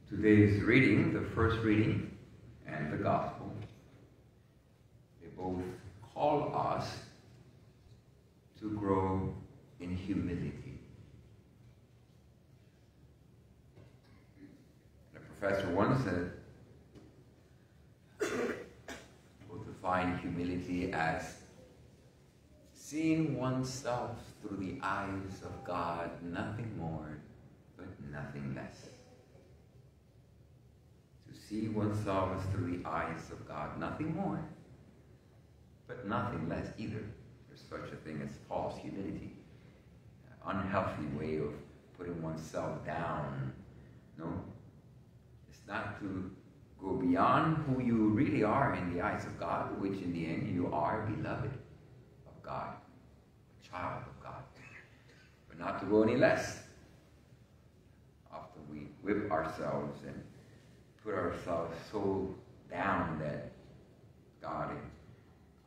Today's reading, the first reading and the gospel, they both call us to grow in humility. And a professor once said, we'll define humility as seeing oneself through the eyes of God, nothing more, but nothing less. See oneself through the eyes of God, nothing more, but nothing less either. There's such a thing as false humility, an unhealthy way of putting oneself down. No, it's not to go beyond who you really are in the eyes of God, which in the end you are beloved of God, a child of God, but not to go any less. Often we whip ourselves and put ourselves so down that God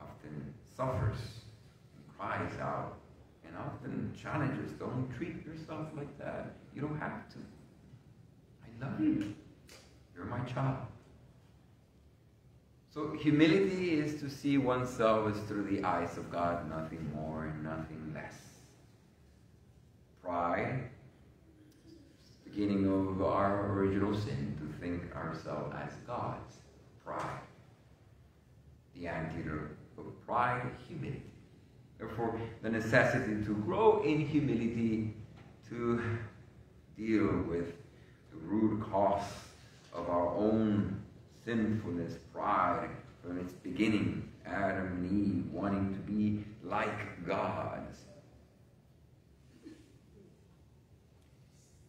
often suffers and cries out and often challenges, don't treat yourself like that. You don't have to. I love you. You're my child. So humility is to see oneself as through the eyes of God, nothing more and nothing less. Pride, beginning of our original sin, to think ourselves as gods. Pride. The antidote of pride, humility. Therefore, the necessity to grow in humility, to deal with the root cause of our own sinfulness, pride, from its beginning, Adam and Eve wanting to be like gods.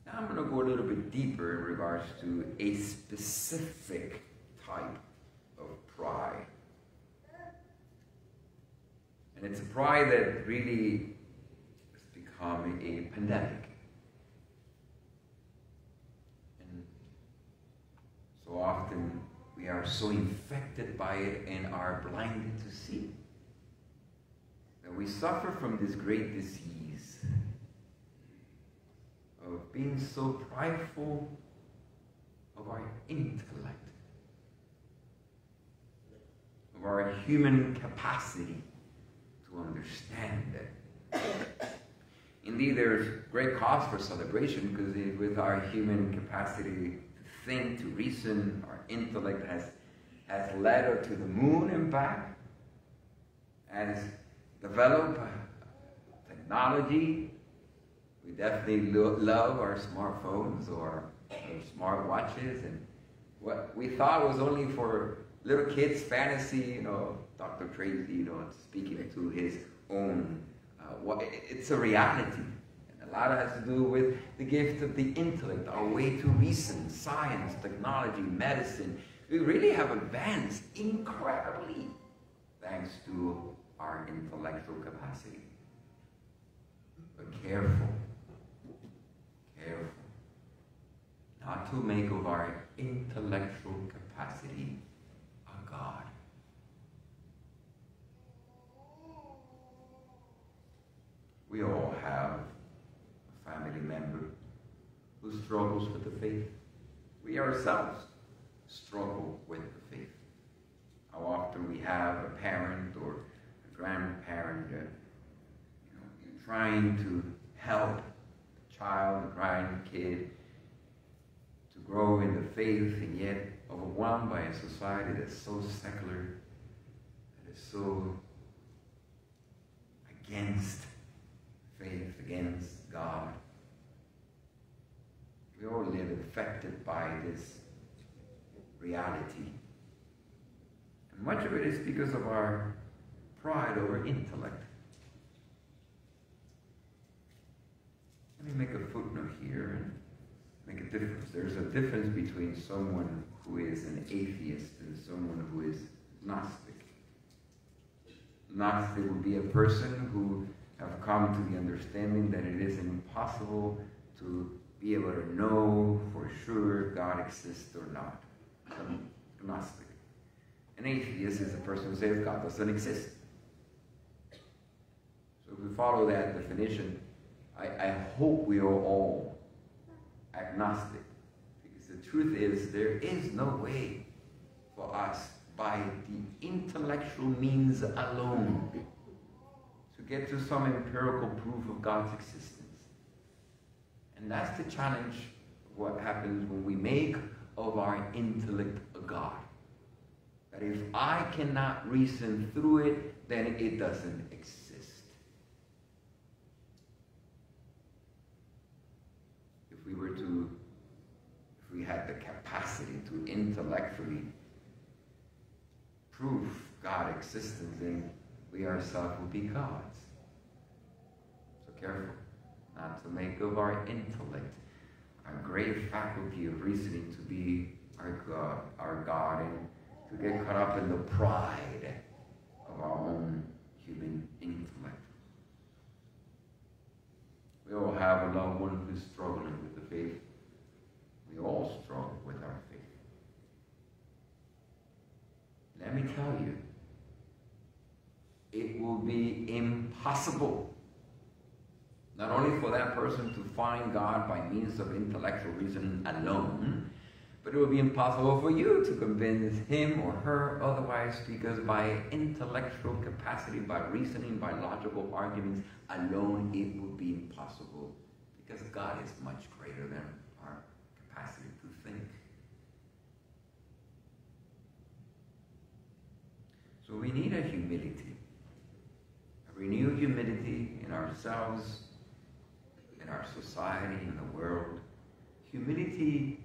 Now I'm going to go a little bit deeper in regards to a specific type of pride. And it's a pride that really has become a pandemic. And so often we are so infected by it and are blinded to see that we suffer from this great disease of being so prideful of our intellect, of our human capacity to understand that. Indeed, there's great cause for celebration, because with our human capacity to think, to reason, our intellect has led us to the moon and back, has developed technology. We definitely love our smartphones or our smartwatches, and what we thought was only for little kids' fantasy, Dr. Tracy, speaking to his own, it's a reality. And a lot has to do with the gift of the intellect, our way to reason, science, technology, medicine. We really have advanced incredibly thanks to our intellectual capacity. But careful not to make of our intellectual capacity a God. We all have a family member who struggles with the faith. We ourselves struggle with the faith. How often we have a parent or a grandparent trying to help a child, a grandkid, to grow in the faith, and yet overwhelmed by a society that's so secular, that is so against faith, against God. We all live affected by this reality. And much of it is because of our pride over intellect. Let me make a footnote here and make a difference. There's a difference between someone who is an atheist and someone who is Gnostic. Gnostic would be a person who have come to the understanding that it is impossible to be able to know for sure if God exists or not. Gnostic. An atheist is a person who says God doesn't exist. So if we follow that definition, I hope we are all agnostic, because the truth is, there is no way for us by the intellectual means alone to get to some empirical proof of God's existence. And that's the challenge of what happens when we make of our intellect a God. That if I cannot reason through it, then it doesn't exist. If we had the capacity to intellectually prove God's existence, then we ourselves would be gods. So careful not to make of our intellect, our great faculty of reasoning, to be our God, and to get caught up in the pride of our own human intellect. We all have a loved one who's struggling with the faith. We all struggle with our faith. Let me tell you, it will be impossible not only for that person to find God by means of intellectual reasoning alone, but it will be impossible for you to convince him or her otherwise, because by intellectual capacity, by reasoning, by logical arguments alone, it will be impossible, because God is much greater than our capacity to think. So we need a humility, a renewed humility in ourselves, in our society, in the world. Humility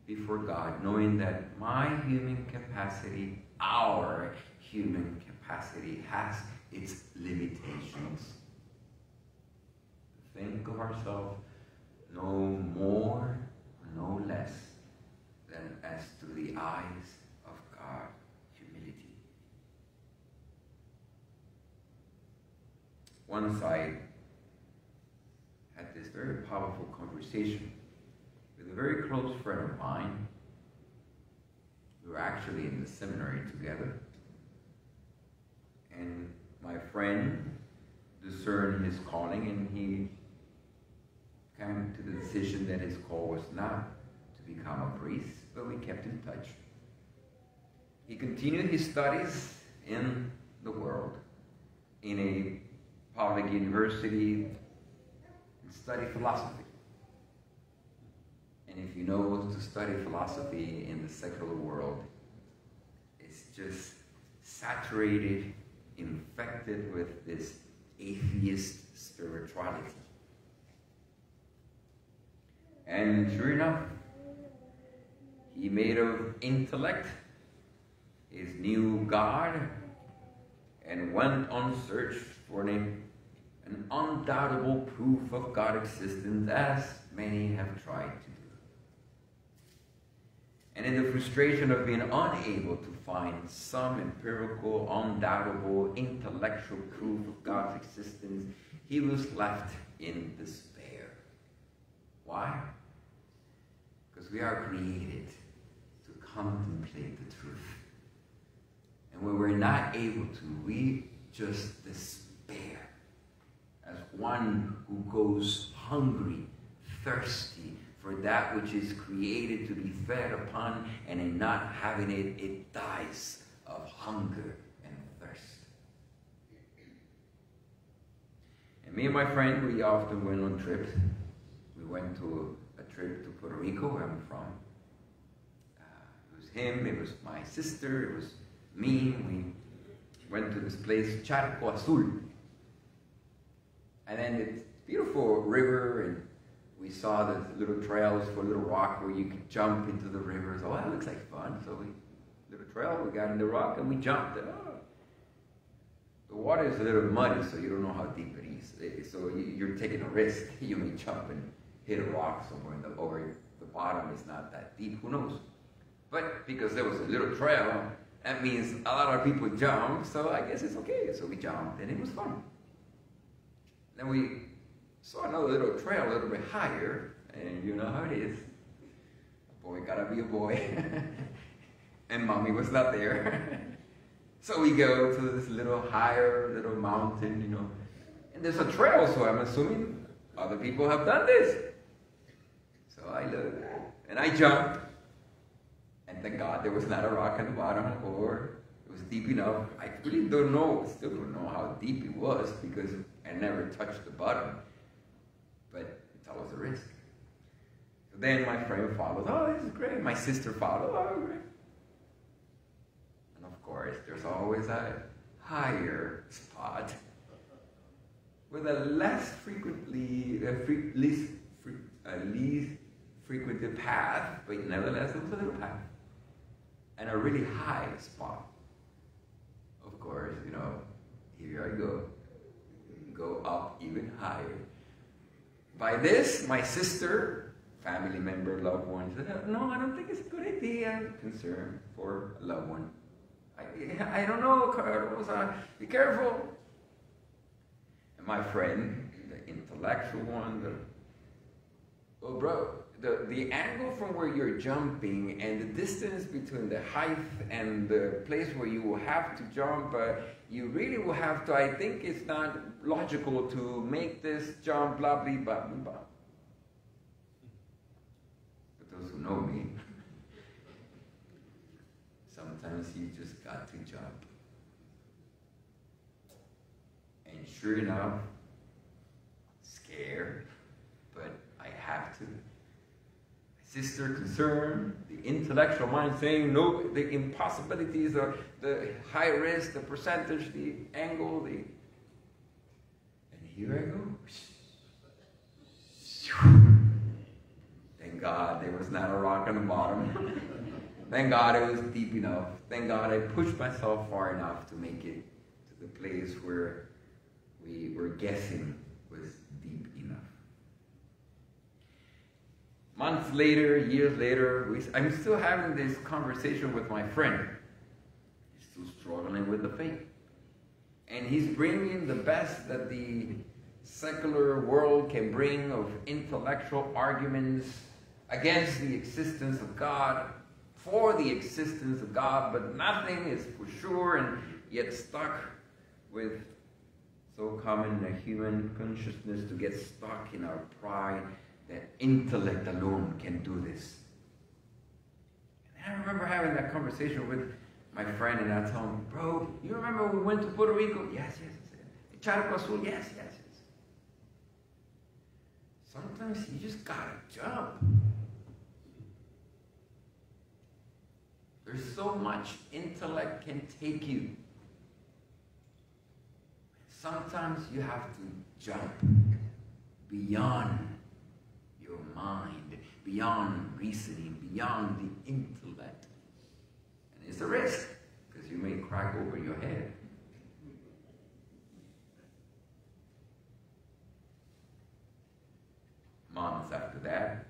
before God, knowing that my human capacity, our human capacity, has its limitations. Think of ourselves no more, no less than as to the eyes of God. Humility. Once I had this very powerful conversation with a very close friend of mine. We were actually in the seminary together. And my friend discerned his calling, and he came to the decision that his call was not to become a priest, but we kept in touch. He continued his studies in the world, in a public university, and studied philosophy. And if you know, to study philosophy in the secular world, it's just saturated, infected with this atheist spirituality. And sure enough, he made of intellect his new God and went on search for an undoubtable proof of God's existence, as many have tried to do. And in the frustration of being unable to find some empirical, undoubtable, intellectual proof of God's existence, he was left in despair. Why? Because we are created to contemplate the truth. And when we're not able to, we just despair. As one who goes hungry, thirsty for that which is created to be fed upon, and in not having it, it dies of hunger and thirst. And me and my friend, we often went on trips. We went to a trip to Puerto Rico, where I'm from. It was him, it was my sister, it was me. We went to this place, Charco Azul. And then it's a beautiful river, and we saw the little trails for a little rock where you could jump into the river. So, that looks like fun. So little trail, we got in the rock and we jumped. The water is a little muddy, so you don't know how deep it is. So you're taking a risk. You may jump and hit a rock somewhere or the bottom is not that deep. Who knows? But because there was a little trail, that means a lot of people jumped, so I guess it's okay. So we jumped and it was fun. Then we saw another little trail a little bit higher, and you know how it is. A boy gotta be a boy. And mommy was not there. So we go to this little higher little mountain, you know. And there's a trail, so I'm assuming other people have done this. So I look, and I jump, thank God there was not a rock in the bottom, or it was deep enough. I really don't know, still don't know how deep it was because I never touched the bottom. But it's always a risk. So then my friend followed, oh, this is great. My sister followed, oh, great. And of course, there's always a higher spot with a less least frequented path, but nevertheless it was a little path. And a really high spot. Of course, you know, here I go. Go up even higher. By this, my sister, family member, loved one, said, no, I don't think it's a good idea. Concern for a loved one. I don't know, Carlos, be careful. And my friend, the intellectual one, oh bro, the angle from where you're jumping and the distance between the height and the place where you will have to jump, you really will have to, I think it's not logical to make this jump, blah, blah, blah, blah. For those who know me, sometimes you just got to jump. And sure enough, scared, but I have to. Sister concerned, the intellectual mind saying no, the impossibilities, the high risk, the percentage, the angle, and here I go. Thank God there was not a rock on the bottom. Thank God it was deep enough. Thank God I pushed myself far enough to make it to the place where we were guessing was deep enough. Months later, years later, I'm still having this conversation with my friend. He's still struggling with the faith. And he's bringing the best that the secular world can bring of intellectual arguments against the existence of God, for the existence of God, but nothing is for sure, and yet stuck with so common a human consciousness to get stuck in our pride that intellect alone can do this. And I remember having that conversation with my friend, and I told him, bro, you remember we went to Puerto Rico? Yes, yes, yes. Charco Azul? Yes, yes, yes. Sometimes you just gotta jump. There's so much intellect can take you. Sometimes you have to jump beyond your mind, beyond reasoning, beyond the intellect. And it's a risk, because you may crack open your head. Months after that,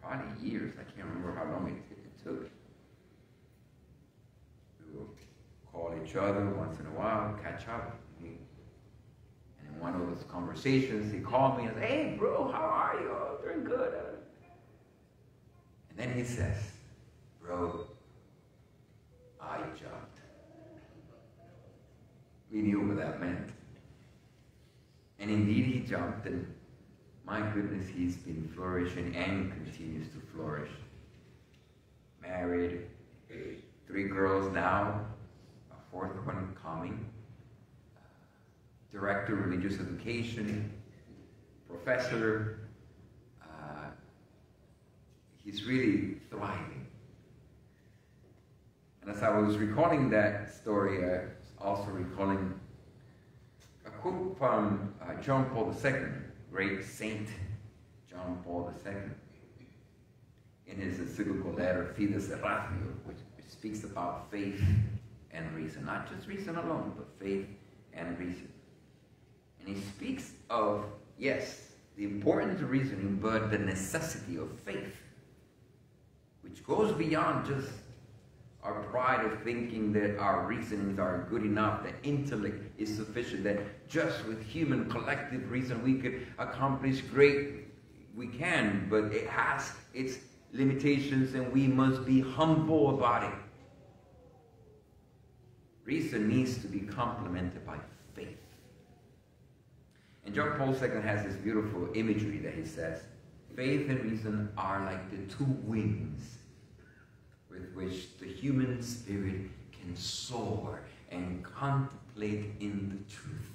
probably years, I can't remember how long it took. We will call each other once in a while, catch up. And in one of those conversations, he called me and said, hey bro, how are you? Oh, doing good. And then he says, bro, I jumped. We knew what that meant. And indeed he jumped, and my goodness, he's been flourishing and continues to flourish. Married, 3 girls now, a 4th one coming. Director of religious education, professor. He's really thriving. And as I was recalling that story, I was also recalling a quote from John Paul II, great saint John Paul II, in his encyclical letter, Fides et Ratio, which speaks about faith and reason. Not just reason alone, but faith and reason. And he speaks of, yes, the importance of reasoning, but the necessity of faith, which goes beyond just our pride of thinking that our reasonings are good enough, that intellect is sufficient, that just with human collective reason we could accomplish great. We can, but it has its limitations, and we must be humble about it. Reason needs to be complemented by faith. And John Paul II has this beautiful imagery that he says, faith and reason are like the 2 wings with which the human spirit can soar and contemplate in the truth.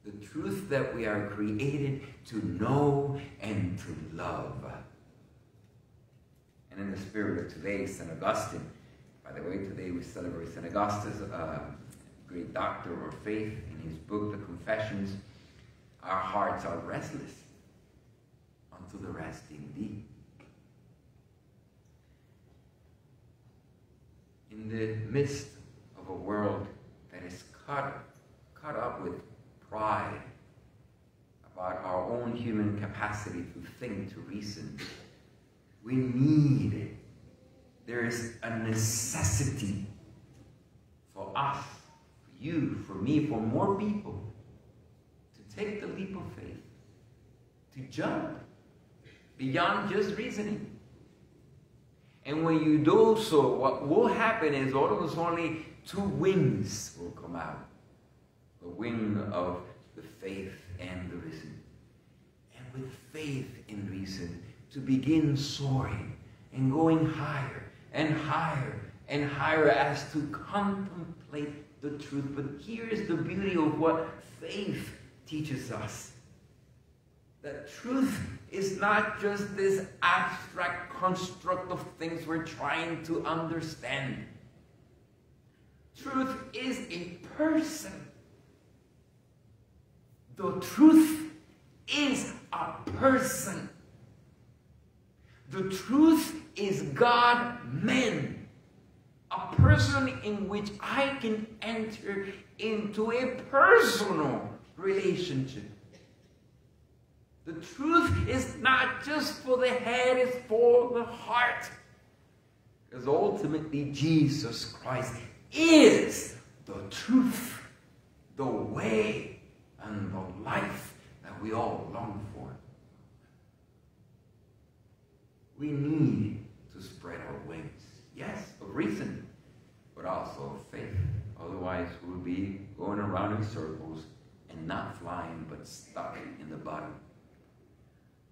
The truth that we are created to know and to love. And in the spirit of today, St. Augustine, by the way, today we celebrate St. Augustine's great doctor of faith. In his book, The Confessions, our hearts are restless unto the rest in thee. In the midst of a world that is caught up with pride about our own human capacity to think, to reason, there is a necessity for us, for you, for me, for more people to take the leap of faith, to jump beyond just reasoning. And when you do so, what will happen is all of us only two wings will come out. The wing of the faith and the reason. And with faith and reason, to begin soaring and going higher and higher and higher as to contemplate the truth. But here is the beauty of what faith teaches us. That truth is not just this abstract construct of things we're trying to understand. Truth is a person. The truth is a person. The truth is God-man. A person in which I can enter into a personal relationship. The truth is not just for the head, it's for the heart. Because ultimately Jesus Christ is the truth, the way, and the life that we all long for. We need to spread our wings, yes, of reason, but also of faith. Otherwise, we'll be going around in circles and not flying, but stuck in the bottom.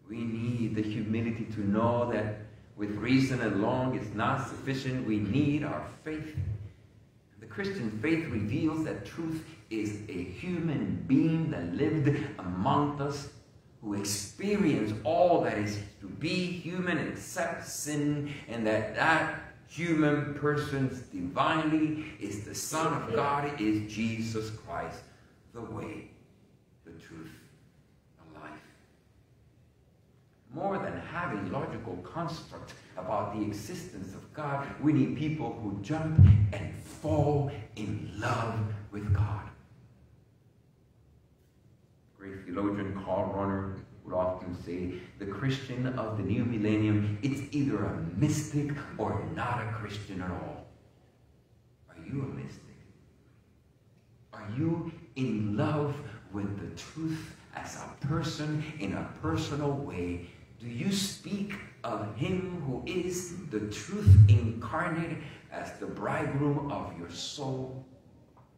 We need the humility to know that with reason alone is not sufficient. We need our faith. The Christian faith reveals that truth is a human being that lived among us, who experienced all that is to be human except sin, and that human person's divinely is the Son of God, is Jesus Christ, the way, the truth, the life. More than having logical construct about the existence of God, we need people who jump and fall in love with God. Great theologian Karl Rahner would often say, the Christian of the new millennium, it's either a mystic or not a Christian at all. Are you a mystic? Are you in love with the truth as a person in a personal way? Do you speak of him who is the truth incarnate as the bridegroom of your soul?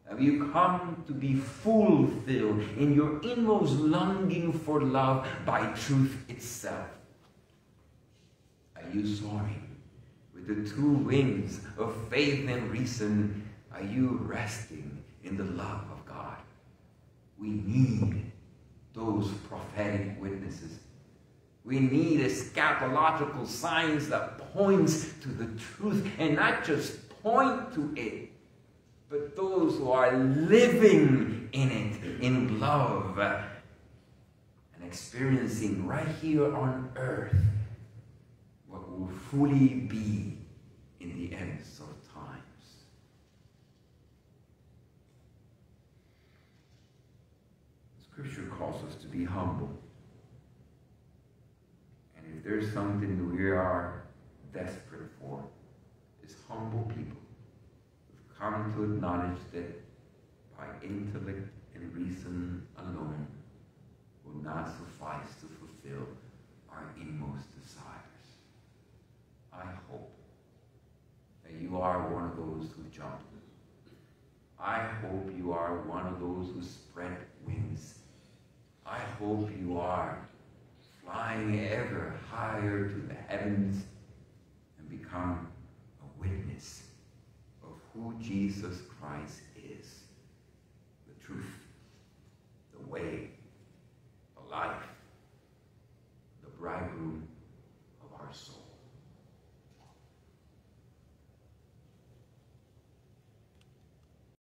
Have you come to be fulfilled in your inmost longing for love by truth itself? Are you soaring with the two wings of faith and reason? Are you resting in the love of God? We need those prophetic witnesses. We need eschatological signs that points to the truth, and not just point to it, but those who are living in it, in love, and experiencing right here on earth what will fully be in the ends of times. Scripture calls us to be humble. And if there's something we are desperate for, it's humble people. Come to acknowledge that by intellect and reason alone will not suffice to fulfill our inmost desires. I hope that you are one of those who jump. I hope you are one of those who spread wings. I hope you are flying ever higher to the heavens and become a witness who Jesus Christ is. The truth, the way,